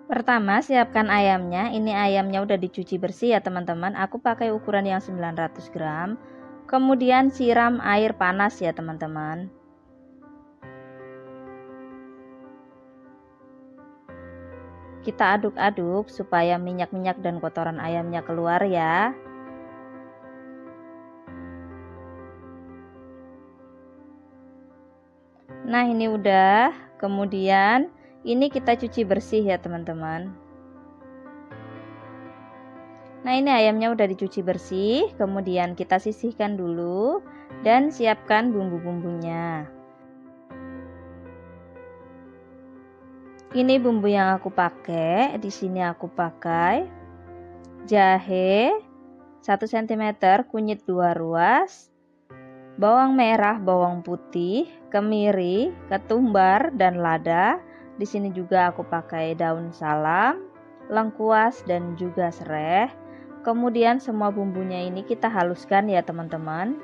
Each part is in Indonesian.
Pertama, siapkan ayamnya. Ini ayamnya udah dicuci bersih ya teman-teman. Aku pakai ukuran yang 900 gram. Kemudian siram air panas ya teman-teman. Kita aduk-aduk supaya minyak-minyak dan kotoran ayamnya keluar ya. Nah, ini udah. Kemudian ini kita cuci bersih ya teman-teman. Nah, ini ayamnya udah dicuci bersih. Kemudian kita sisihkan dulu dan siapkan bumbu-bumbunya. Ini bumbu yang aku pakai. Di sini aku pakai jahe 1 cm, kunyit 2 ruas, bawang merah, bawang putih, kemiri, ketumbar dan lada. Di sini juga aku pakai daun salam, lengkuas dan juga serai. Kemudian semua bumbunya ini kita haluskan ya teman-teman.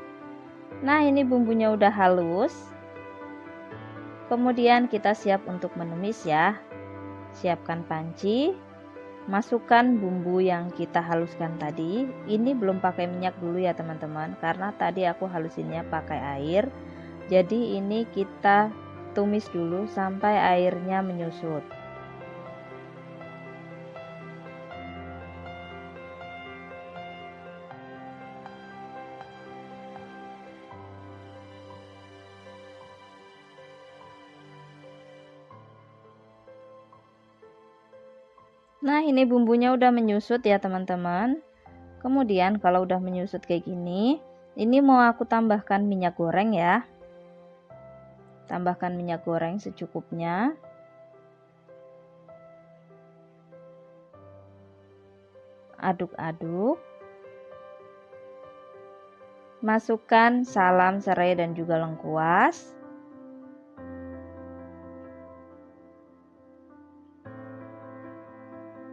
Nah, ini bumbunya udah halus. Kemudian kita siap untuk menumis ya. Siapkan panci. Masukkan bumbu yang kita haluskan tadi. Ini belum pakai minyak dulu ya teman-teman, karena tadi aku halusinnya pakai air. Jadi ini kita tumis dulu sampai airnya menyusut. Nah, ini bumbunya udah menyusut ya teman-teman. Kemudian kalau udah menyusut kayak gini, ini mau aku tambahkan minyak goreng ya. Tambahkan minyak goreng secukupnya. Aduk-aduk. Masukkan salam, serai dan juga lengkuas.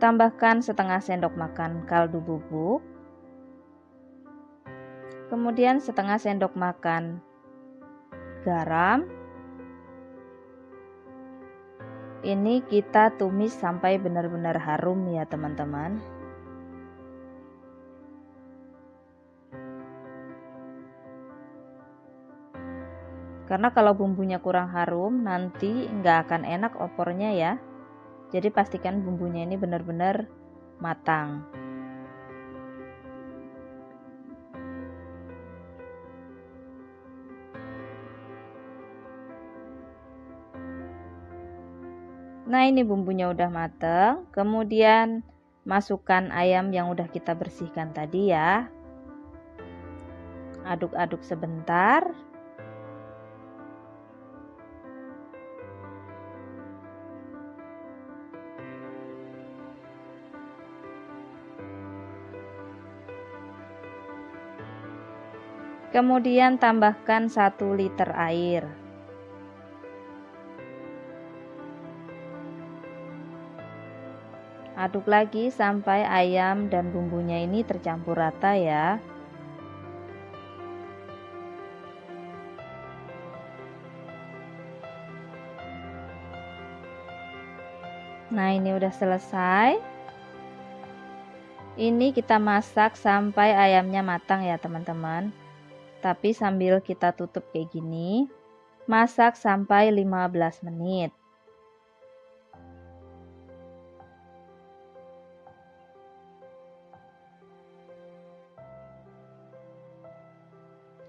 Tambahkan setengah sendok makan kaldu bubuk. Kemudian setengah sendok makan garam. Ini kita tumis sampai benar-benar harum ya teman-teman. Karena kalau bumbunya kurang harum nanti nggak akan enak opornya ya. Jadi pastikan bumbunya ini benar-benar matang. Nah, ini bumbunya udah mateng. Kemudian masukkan ayam yang udah kita bersihkan tadi ya. Aduk-aduk sebentar. Kemudian tambahkan 1 liter air. Aduk lagi sampai ayam dan bumbunya ini tercampur rata ya. Nah, ini udah selesai. Ini kita masak sampai ayamnya matang ya teman-teman. Tapi sambil kita tutup kayak gini, masak sampai 15 menit.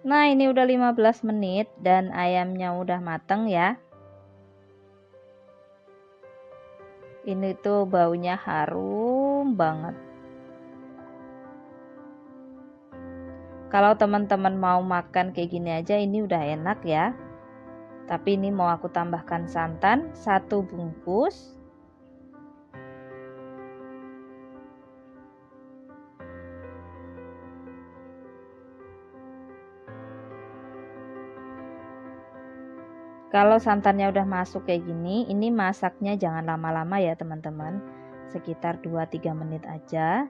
Nah, ini udah 15 menit dan ayamnya udah mateng ya. Ini tuh baunya harum banget. Kalau teman-teman mau makan kayak gini aja ini udah enak ya. Tapi ini mau aku tambahkan santan 1 bungkus. Kalau santannya udah masuk kayak gini, ini masaknya jangan lama-lama ya teman-teman. Sekitar 2-3 menit aja.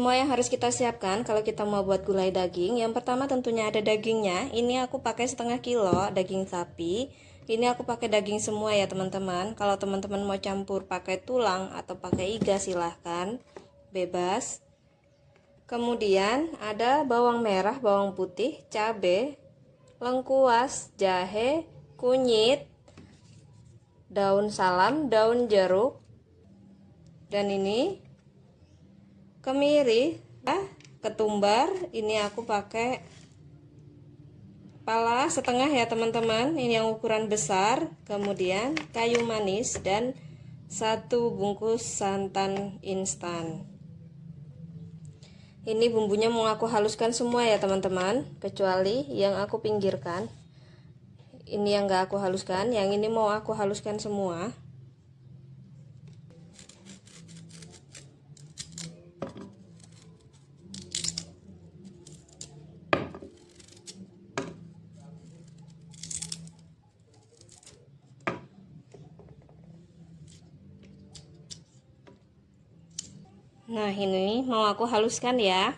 Semua yang harus kita siapkan kalau kita mau buat gulai daging, yang pertama tentunya ada dagingnya. Ini aku pakai setengah kilo daging sapi. Ini aku pakai daging semua ya teman-teman. Kalau teman-teman mau campur pakai tulang atau pakai iga silahkan, bebas. Kemudian ada bawang merah, bawang putih, cabai, lengkuas, jahe, kunyit, daun salam, daun jeruk, dan ini kemiri, ketumbar. Ini aku pakai pala setengah ya teman-teman, ini yang ukuran besar. Kemudian kayu manis dan 1 bungkus santan instan. Ini bumbunya mau aku haluskan semua ya teman-teman, kecuali yang aku pinggirkan. Ini yang gak aku haluskan, yang ini mau aku haluskan semua. Nah, ini mau aku haluskan ya.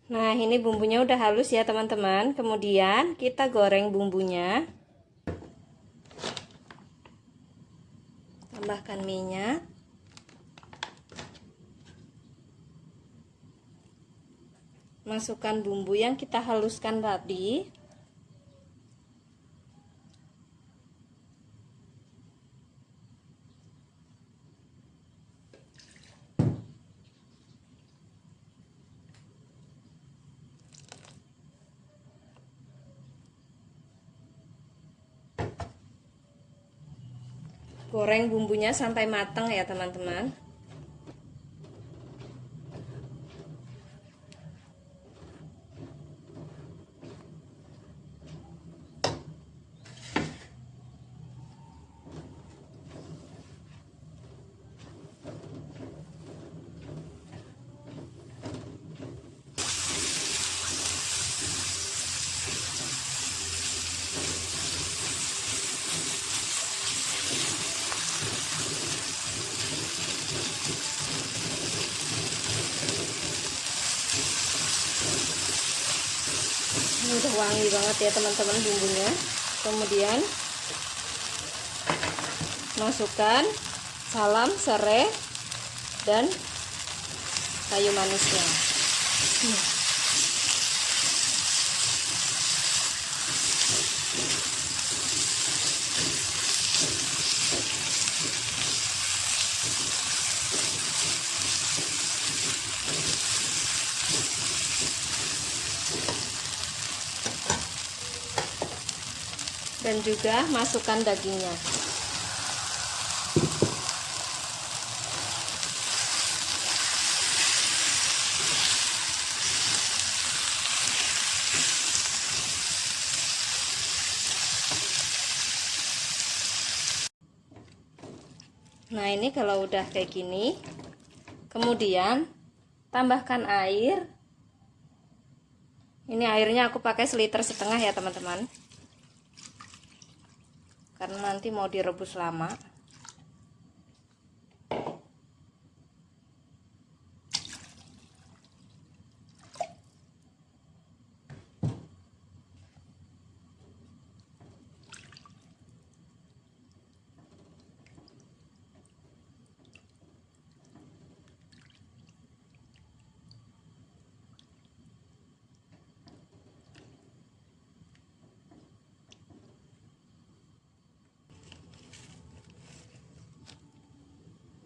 Nah, ini bumbunya udah halus ya teman-teman. Kemudian kita goreng bumbunya. Tambahkan minyak. Masukkan bumbu yang kita haluskan tadi. Goreng bumbunya sampai matang ya teman-teman. Ini udah wangi banget ya teman-teman bumbunya. Kemudian masukkan salam, serai, dan kayu manisnya. Dan juga masukkan dagingnya. Nah, ini kalau udah kayak gini, kemudian tambahkan air. Ini airnya aku pakai 1,5 liter ya teman-teman, karena nanti mau direbus lama.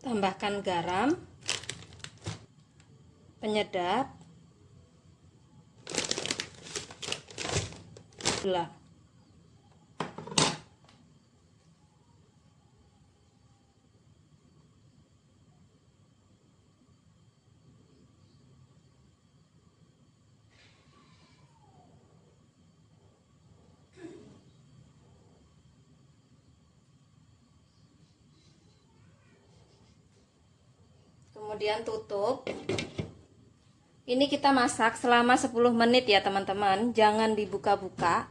Tambahkan garam, penyedap, gula. Kemudian tutup. Ini kita masak selama 10 menit ya teman-teman. Jangan dibuka-buka.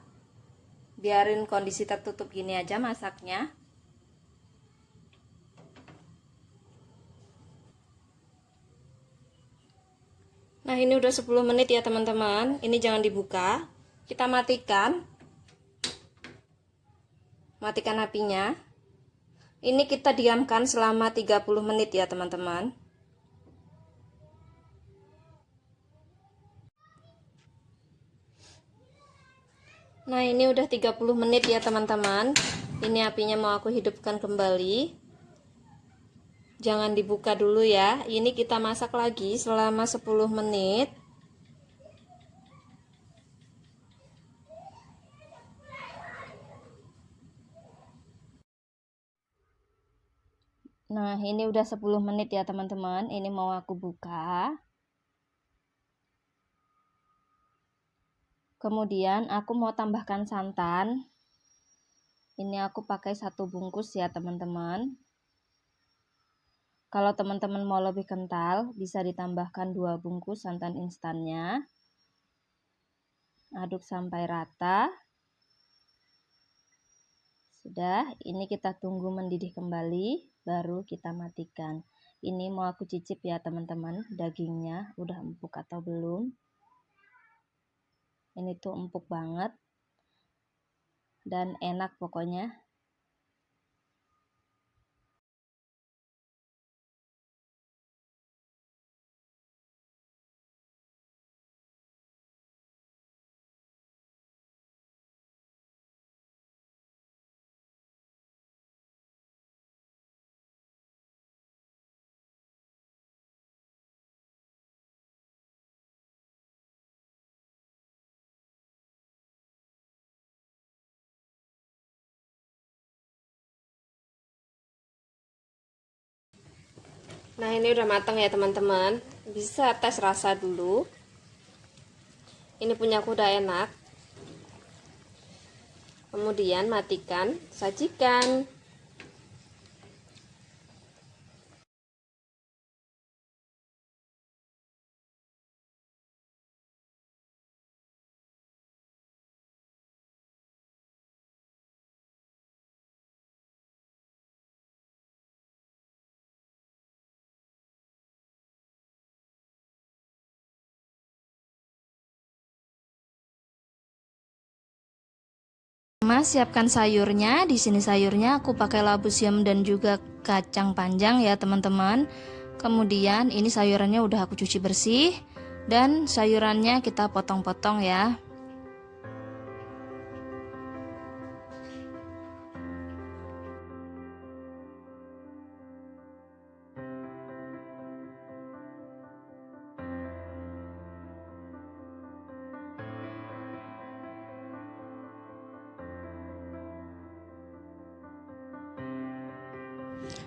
Biarin kondisi tertutup gini aja masaknya. Nah, ini udah 10 menit ya teman-teman. Ini jangan dibuka. Kita matikan. Matikan apinya. Ini kita diamkan selama 30 menit ya teman-teman. Nah, ini udah 30 menit ya teman-teman. Ini apinya mau aku hidupkan kembali. Jangan dibuka dulu ya. Ini kita masak lagi selama 10 menit. Nah, ini udah 10 menit ya teman-teman. Ini mau aku buka. Kemudian aku mau tambahkan santan. Ini aku pakai 1 bungkus ya teman-teman. Kalau teman-teman mau lebih kental, bisa ditambahkan 2 bungkus santan instannya. Aduk sampai rata. Sudah, ini kita tunggu mendidih kembali, baru kita matikan. Ini mau aku cicip ya teman-teman, dagingnya udah empuk atau belum. Ini tuh empuk banget dan enak pokoknya. Nah, ini udah matang ya teman-teman. Bisa tes rasa dulu. Ini punya aku udah enak. Kemudian matikan, sajikan. Mas, siapkan sayurnya. Di sini sayurnya aku pakai labu siam dan juga kacang panjang ya, teman-teman. Kemudian ini sayurannya udah aku cuci bersih dan sayurannya kita potong-potong ya.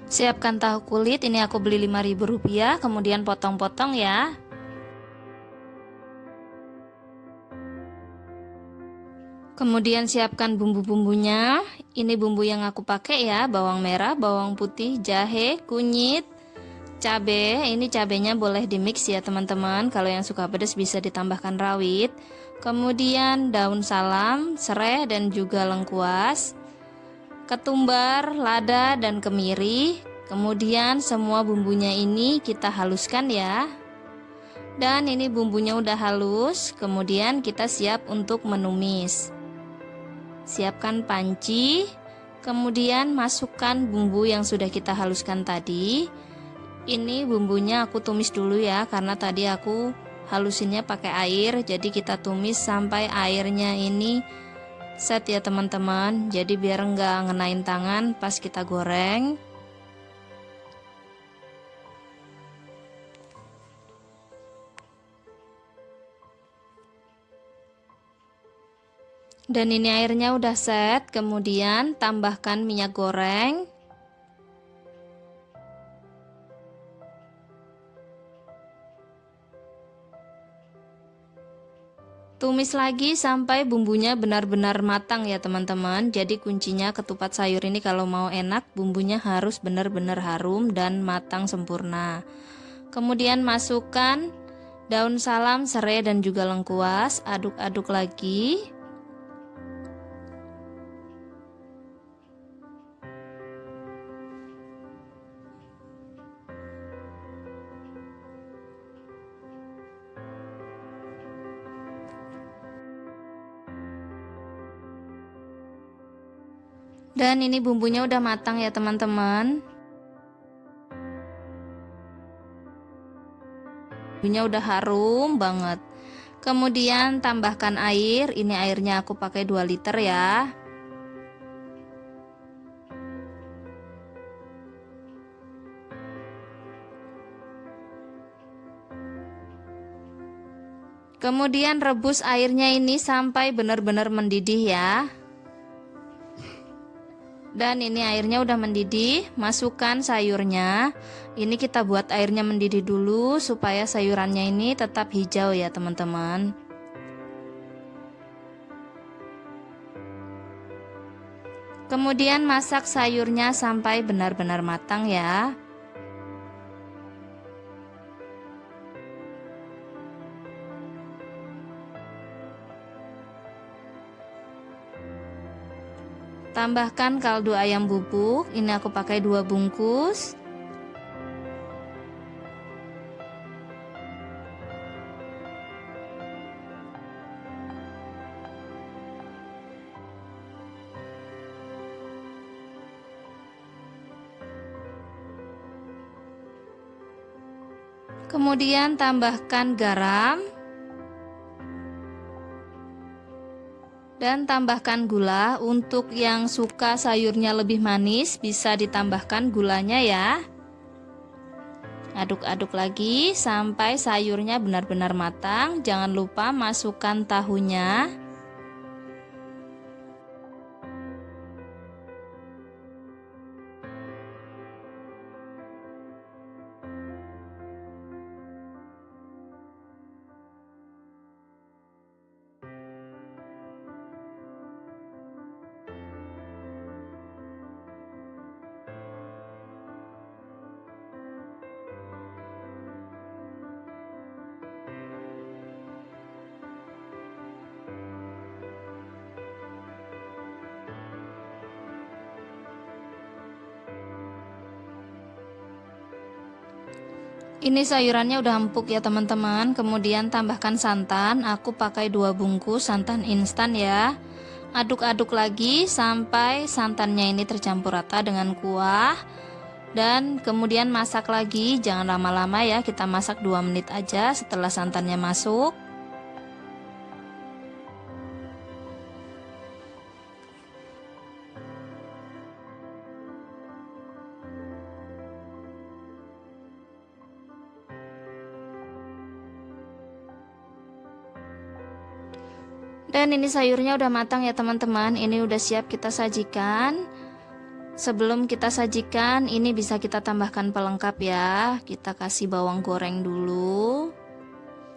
Siapkan tahu kulit, ini aku beli Rp5.000, kemudian potong-potong ya. Kemudian siapkan bumbu-bumbunya. Ini bumbu yang aku pakai ya, bawang merah, bawang putih, jahe, kunyit, cabe. Ini cabenya boleh dimix ya teman-teman. Kalau yang suka pedas bisa ditambahkan rawit. Kemudian daun salam, serai dan juga lengkuas, ketumbar, lada dan kemiri. Kemudian semua bumbunya ini kita haluskan ya. Dan ini bumbunya udah halus. Kemudian kita siap untuk menumis. Siapkan panci, kemudian masukkan bumbu yang sudah kita haluskan tadi. Ini bumbunya aku tumis dulu ya, karena tadi aku halusinnya pakai air, jadi kita tumis sampai airnya ini set ya teman-teman. Jadi biar nggak ngenain tangan pas kita goreng. Dan ini airnya udah set, kemudian tambahkan minyak goreng. Tumis lagi sampai bumbunya benar-benar matang ya teman-teman. Jadi kuncinya ketupat sayur ini kalau mau enak, bumbunya harus benar-benar harum dan matang sempurna. Kemudian masukkan daun salam, serai dan juga lengkuas, aduk-aduk lagi. Dan ini bumbunya udah matang ya teman-teman. Bumbunya udah harum banget. Kemudian tambahkan air. Ini airnya aku pakai 2 liter ya. Kemudian rebus airnya ini sampai benar-benar mendidih ya. Dan ini airnya udah mendidih, masukkan sayurnya. Ini kita buat airnya mendidih dulu supaya sayurannya ini tetap hijau ya teman-teman. Kemudian masak sayurnya sampai benar-benar matang ya. Tambahkan kaldu ayam bubuk, ini aku pakai 2 bungkus. Kemudian tambahkan garam. Dan tambahkan gula. Untuk yang suka sayurnya lebih manis bisa ditambahkan gulanya ya. Aduk-aduk lagi sampai sayurnya benar-benar matang. Jangan lupa masukkan tahunya. Ini sayurannya udah empuk ya teman-teman. Kemudian tambahkan santan. Aku pakai 2 bungkus santan instan ya. Aduk-aduk lagi sampai santannya ini tercampur rata dengan kuah. Dan kemudian masak lagi. Jangan lama-lama ya. Kita masak 2 menit aja setelah santannya masuk. Dan ini sayurnya udah matang ya teman-teman. Ini udah siap kita sajikan. Sebelum kita sajikan, ini bisa kita tambahkan pelengkap ya. Kita kasih bawang goreng dulu.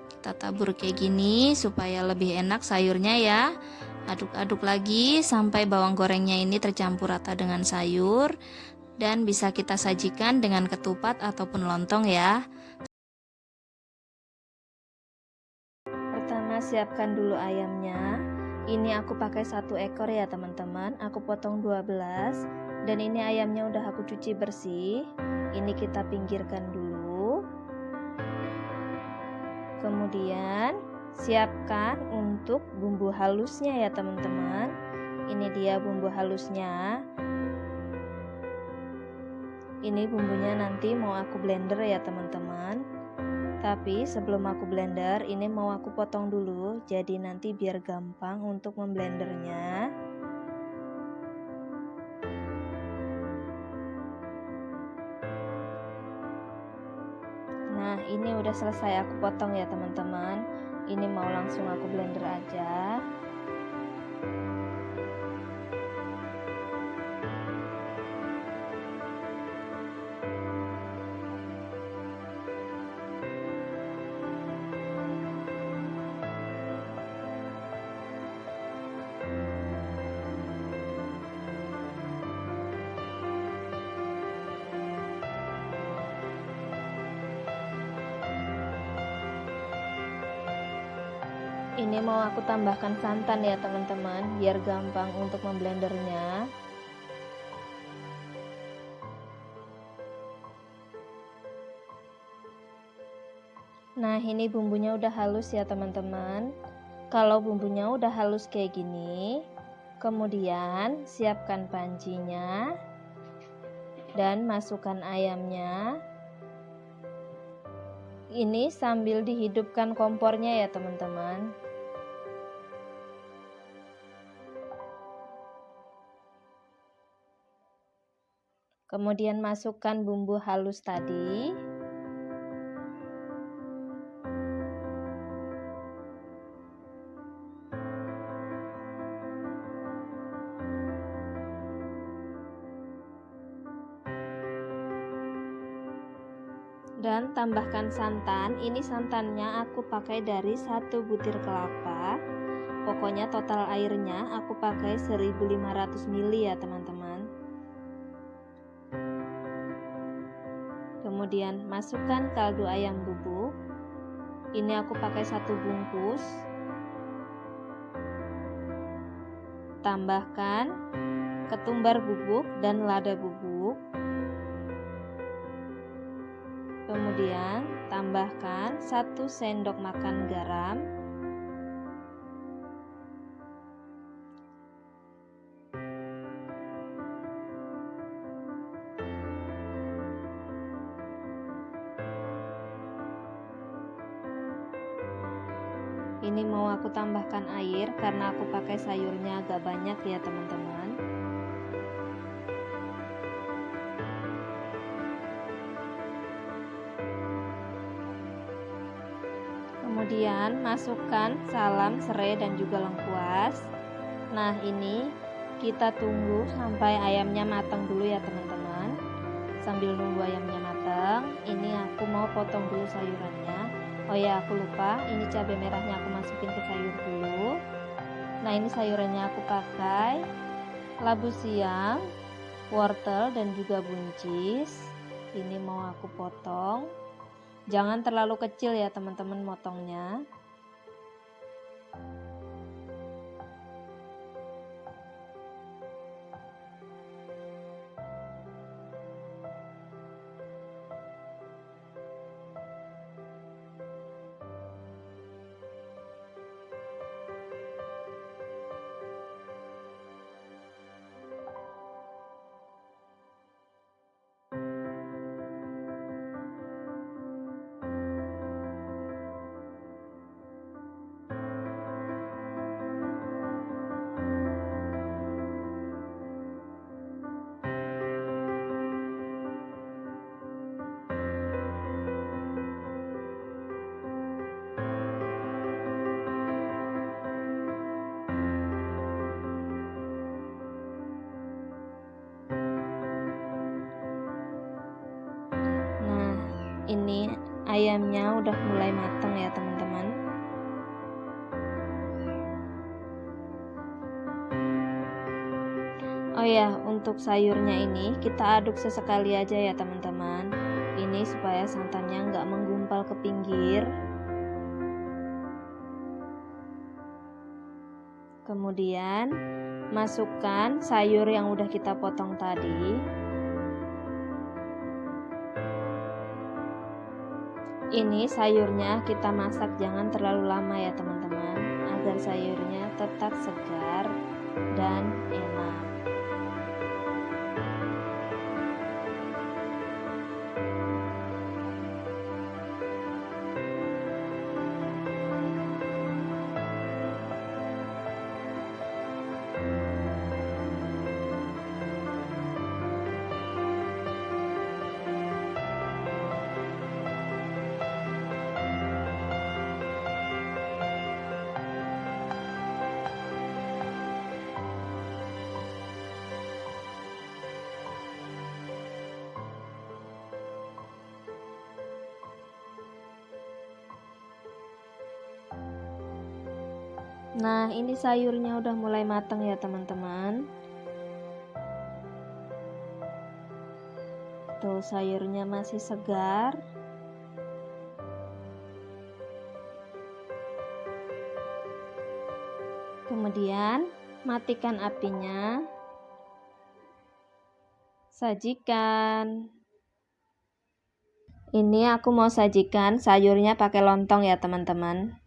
Kita tabur kayak gini supaya lebih enak sayurnya ya. Aduk-aduk lagi sampai bawang gorengnya ini tercampur rata dengan sayur. Dan bisa kita sajikan dengan ketupat ataupun lontong ya. Pertama siapkan dulu ayamnya. Ini aku pakai 1 ekor ya teman-teman. Aku potong 12. Dan ini ayamnya udah aku cuci bersih. Ini kita pinggirkan dulu. Kemudian siapkan untuk bumbu halusnya ya teman-teman. Ini dia bumbu halusnya. Ini bumbunya nanti mau aku blender ya teman-teman. Tapi sebelum aku blender, ini mau aku potong dulu, jadi nanti biar gampang untuk memblendernya. Nah, ini udah selesai aku potong ya teman-teman. Ini mau langsung aku blender aja. Ini mau aku tambahkan santan ya teman-teman, biar gampang untuk memblendernya. Nah, ini bumbunya udah halus ya teman-teman. Kalau bumbunya udah halus kayak gini, Kemudian siapkan pancinya dan masukkan ayamnya. Ini sambil dihidupkan kompornya ya teman-teman. Kemudian masukkan bumbu halus tadi. Dan tambahkan santan. Ini santannya aku pakai dari 1 butir kelapa. Pokoknya total airnya aku pakai 1500 ml ya teman-teman. Kemudian masukkan kaldu ayam bubuk. Ini aku pakai 1 bungkus. Tambahkan ketumbar bubuk dan lada bubuk. Kemudian tambahkan 1 sendok makan garam. Ini mau aku tambahkan air karena aku pakai sayurnya agak banyak ya teman-teman. Kemudian masukkan salam, serai dan juga lengkuas. Nah, ini kita tunggu sampai ayamnya matang dulu ya teman-teman. Sambil nunggu ayamnya matang, ini aku mau potong dulu sayurannya. Oh ya, aku lupa, ini cabai merahnya aku masukin ke sayur dulu. Nah, ini sayurannya aku pakai labu siam, wortel dan juga buncis. Ini mau aku potong. Jangan terlalu kecil ya teman-teman motongnya. Ini ayamnya udah mulai matang ya teman-teman. Oh ya, untuk sayurnya ini kita aduk sesekali aja ya teman-teman. Ini supaya santannya nggak menggumpal ke pinggir. Kemudian masukkan sayur yang udah kita potong tadi. Ini sayurnya kita masak jangan terlalu lama ya teman-teman, agar sayurnya tetap segar dan enak. Nah, ini sayurnya udah mulai matang ya teman-teman. Tuh, sayurnya masih segar. Kemudian matikan apinya. Sajikan. Ini aku mau sajikan sayurnya pakai lontong ya teman-teman.